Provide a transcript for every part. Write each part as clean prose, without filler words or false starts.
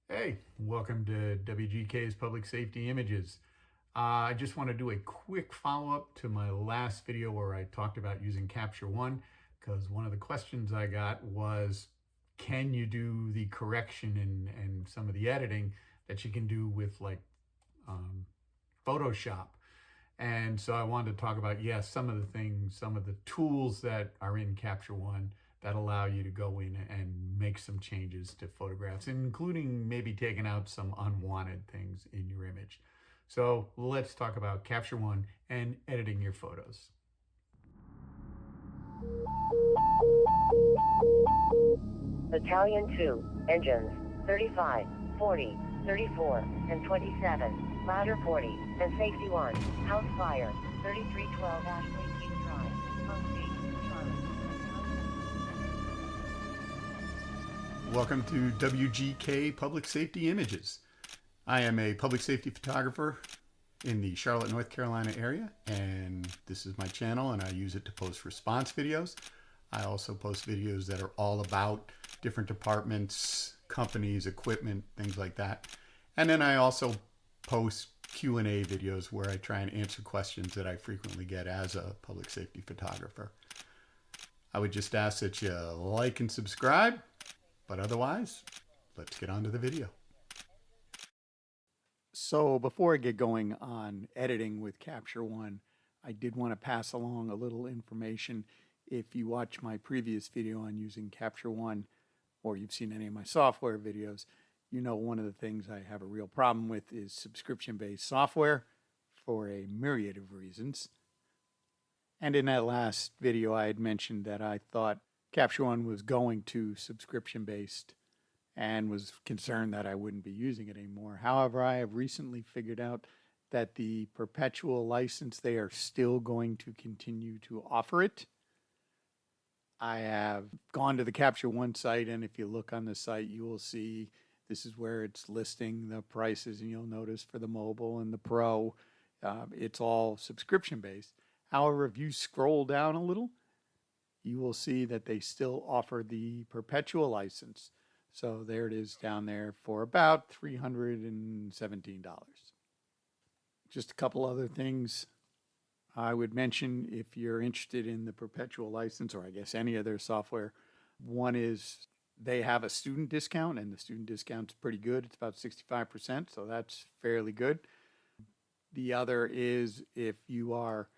Hey, welcome to WGK's Public Safety Images. I just want to do a quick follow-up to my last video where I talked about using Capture One, because one of the questions I got was, can you do the correction and some of the editing that you can do with um, Photoshop? And so I wanted to talk about, yes, some of the things, some of the tools that are in Capture One that allow you to go in and make some changes to photographs, including maybe taking out some unwanted things in your image. So let's talk about Capture One and editing your photos. Battalion 2, engines, 35, 40, 34, and 27, ladder 40, and safety 1, house fire, 3312 Ashley King Drive, Unseen, Charlotte. Welcome to WGK Public Safety Images. I am a public safety photographer in the Charlotte, North Carolina area, and this is my channel, and I use it to post response videos. I also post videos that are all about different departments, companies, equipment, things like that. And then I also post Q&A videos where I try and answer questions that I frequently get as a public safety photographer. I would just ask that you like and subscribe, but otherwise, let's get on to the video. So before I get going on editing with Capture One, I did want to pass along a little information. If you watch my previous video on using Capture One, or you've seen any of my software videos, you know one of the things I have a real problem with is subscription-based software for a myriad of reasons. And in that last video, I had mentioned that I thought Capture One was going to subscription-based and was concerned that I wouldn't be using it anymore. However, I have recently figured out that the perpetual license, they are still going to continue to offer it. I have gone to the Capture One site, and if you look on the site, you will see this is where it's listing the prices, and you'll notice for the mobile and the Pro, it's all subscription based. However, if you scroll down a little, you will see that they still offer the perpetual license. So there it is down there for about $317. Just a couple other things I would mention if you're interested in the perpetual license, or I guess any of their software. One is they have a student discount, and the student discount's pretty good. It's about 65%, so that's fairly good. The other is if you are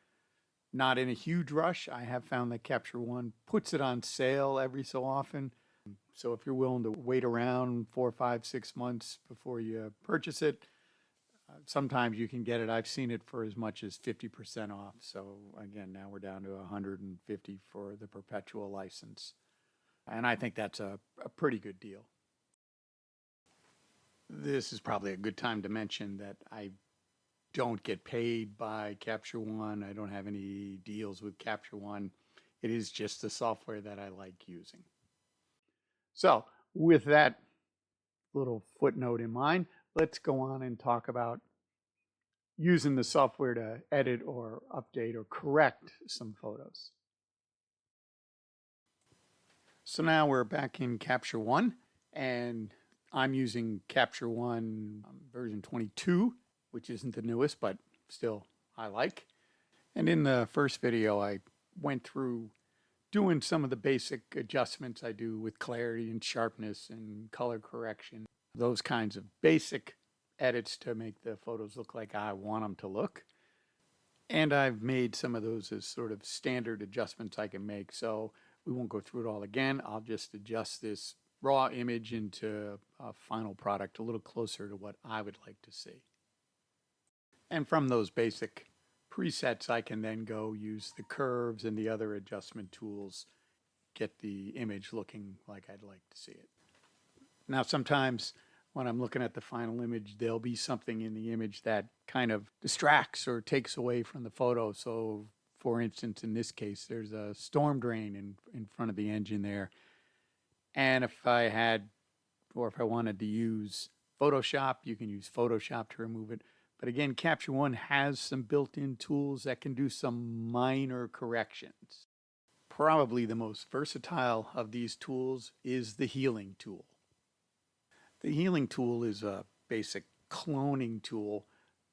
not in a huge rush, I have found that Capture One puts it on sale every so often. So if you're willing to wait around 4, 5, 6 months before you purchase it, sometimes you can get it. I've seen it for as much as 50% off. So again, now we're down to $150 for the perpetual license. And I think that's a pretty good deal. This is probably a good time to mention that I don't get paid by Capture One. I don't have any deals with Capture One. It is just the software that I like using. So with that little footnote in mind, let's go on and talk about using the software to edit or update or correct some photos. So now we're back in Capture One, and I'm using Capture One version 22, which isn't the newest, but still I like. And in the first video, I went through doing some of the basic adjustments I do with clarity and sharpness and color correction, those kinds of basic edits to make the photos look like I want them to look. And I've made some of those as sort of standard adjustments I can make, so we won't go through it all again. I'll just adjust this raw image into a final product a little closer to what I would like to see. And from those basic presets, I can then go use the curves and the other adjustment tools, get the image looking like I'd like to see it. Now, sometimes when I'm looking at the final image, there'll be something in the image that kind of distracts or takes away from the photo. So, for instance, in this case, there's a storm drain in front of the engine there. And if I wanted to use Photoshop, you can use Photoshop to remove it. But again, Capture One has some built-in tools that can do some minor corrections. Probably the most versatile of these tools is the healing tool. The healing tool is a basic cloning tool,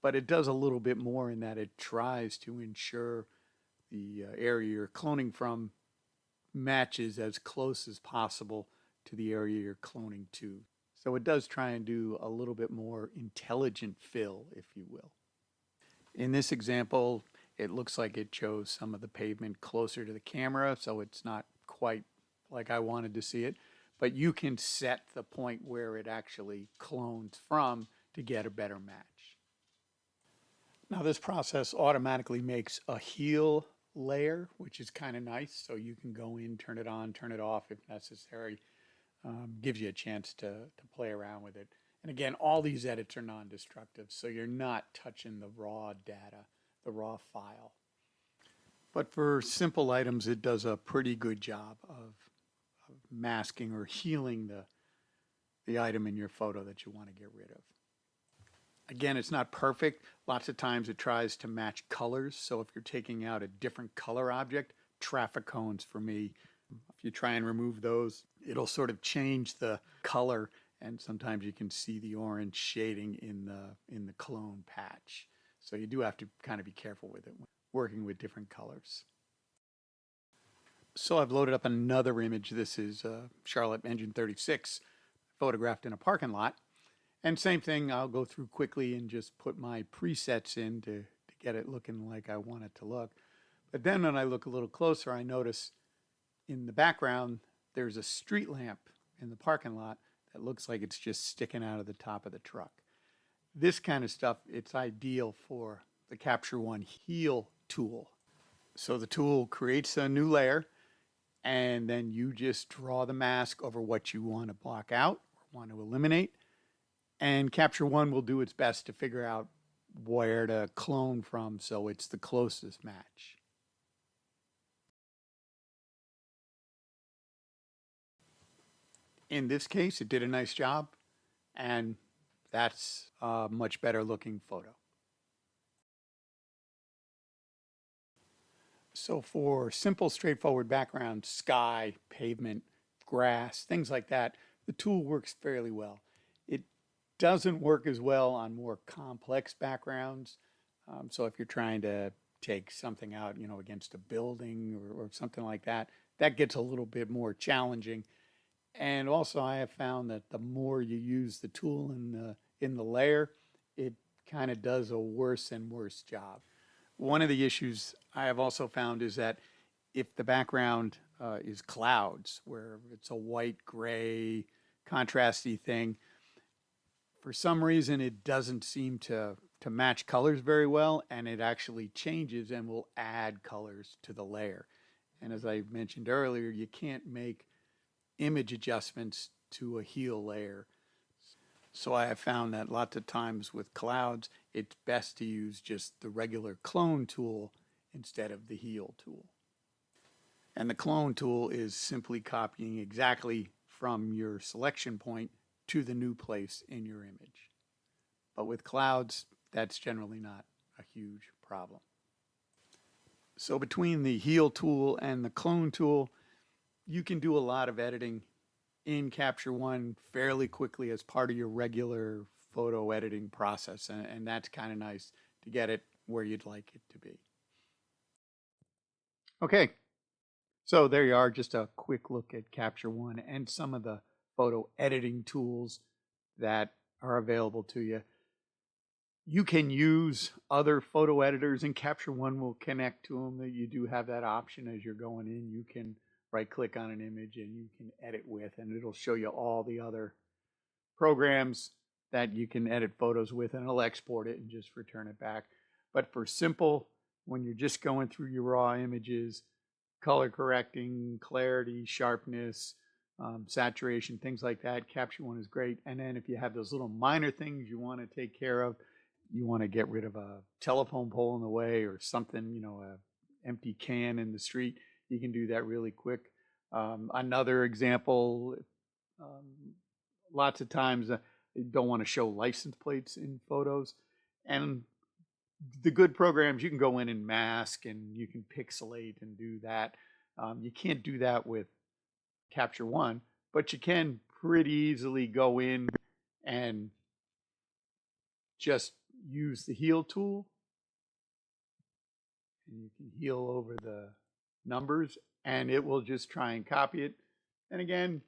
but it does a little bit more in that it tries to ensure the area you're cloning from matches as close as possible to the area you're cloning to. So it does try and do a little bit more intelligent fill, if you will. In this example, it looks like it chose some of the pavement closer to the camera, so it's not quite like I wanted to see it. But you can set the point where it actually clones from to get a better match. Now, this process automatically makes a heal layer, which is kind of nice. So you can go in, turn it on, turn it off if necessary. Gives you a chance to play around with it. And again, all these edits are non-destructive, so you're not touching the raw data, the raw file. But for simple items, it does a pretty good job of masking or healing the item in your photo that you want to get rid of. Again, it's not perfect. Lots of times it tries to match colors. So if you're taking out a different color object, traffic cones for me, if you try and remove those, it'll sort of change the color, and sometimes you can see the orange shading in the clone patch. So you do have to kind of be careful with it when working with different colors. So I've loaded up another image. This is Charlotte Engine 36 photographed in a parking lot. And same thing, I'll go through quickly and just put my presets in to get it looking like I want it to look. But then when I look a little closer, I notice in the background, there's a street lamp in the parking lot that looks like it's just sticking out of the top of the truck. This kind of stuff, it's ideal for the Capture One Heal tool. So the tool creates a new layer, and then you just draw the mask over what you want to block out or want to eliminate. And Capture One will do its best to figure out where to clone from so it's the closest match. In this case, it did a nice job, and that's a much better looking photo. So for simple, straightforward backgrounds, sky, pavement, grass, things like that, the tool works fairly well. It doesn't work as well on more complex backgrounds. So if you're trying to take something out, against a building or something like that, that gets a little bit more challenging. And also, I have found that the more you use the tool in the layer, it kind of does a worse and worse job. One of the issues I have also found is that if the background is clouds, where it's a white, gray, contrasty thing, for some reason it doesn't seem to match colors very well, and it actually changes and will add colors to the layer. And as I mentioned earlier, you can't make image adjustments to a heal layer. So I have found that lots of times with clouds, it's best to use just the regular clone tool instead of the heal tool. And the clone tool is simply copying exactly from your selection point to the new place in your image. But with clouds, that's generally not a huge problem. So between the heal tool and the clone tool, you can do a lot of editing in Capture One fairly quickly as part of your regular photo editing process. And that's kind of nice to get it where you'd like it to be. Okay, so there you are, just a quick look at Capture One and some of the photo editing tools that are available to you. You can use other photo editors, and Capture One will connect to them. You do have that option as you're going in. You can right click on an image and you can edit with, and it'll show you all the other programs that you can edit photos with, and it'll export it and just return it back. But for simple, when you're just going through your raw images, color correcting, clarity, sharpness, saturation, things like that, Capture One is great. And then if you have those little minor things you want to take care of, you want to get rid of a telephone pole in the way or something, a empty can in the street, you can do that really quick. Another example, lots of times you don't want to show license plates in photos. And the good programs, you can go in and mask and you can pixelate and do that. You can't do that with Capture One, but you can pretty easily go in and just use the heal tool, and you can heal over the numbers, and it will just try and copy it. And again,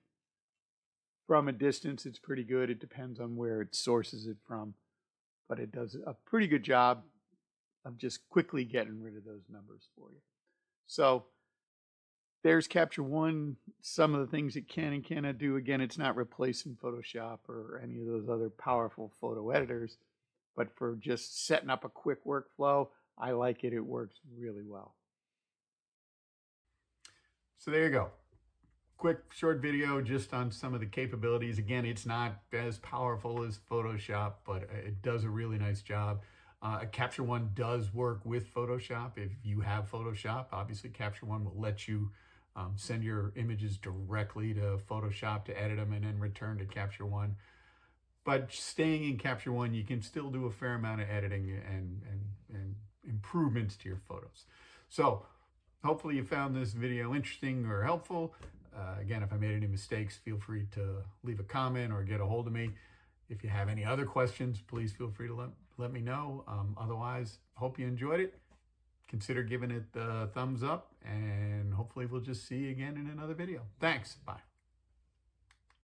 from a distance, it's pretty good. It depends on where it sources it from, but it does a pretty good job of just quickly getting rid of those numbers for you. So there's Capture One. Some of the things it can and cannot do. Again, it's not replacing Photoshop or any of those other powerful photo editors, but for just setting up a quick workflow, I like it. It works really well. So there you go. Quick short video just on some of the capabilities. Again, it's not as powerful as Photoshop, but it does a really nice job. Capture One does work with Photoshop. If you have Photoshop, obviously Capture One will let you send your images directly to Photoshop to edit them and then return to Capture One. But staying in Capture One, you can still do a fair amount of editing and improvements to your photos. So hopefully you found this video interesting or helpful. Again, if I made any mistakes, feel free to leave a comment or get a hold of me. If you have any other questions, please feel free to let me know. Otherwise, hope you enjoyed it. Consider giving it the thumbs up, and hopefully we'll just see you again in another video. Thanks. Bye.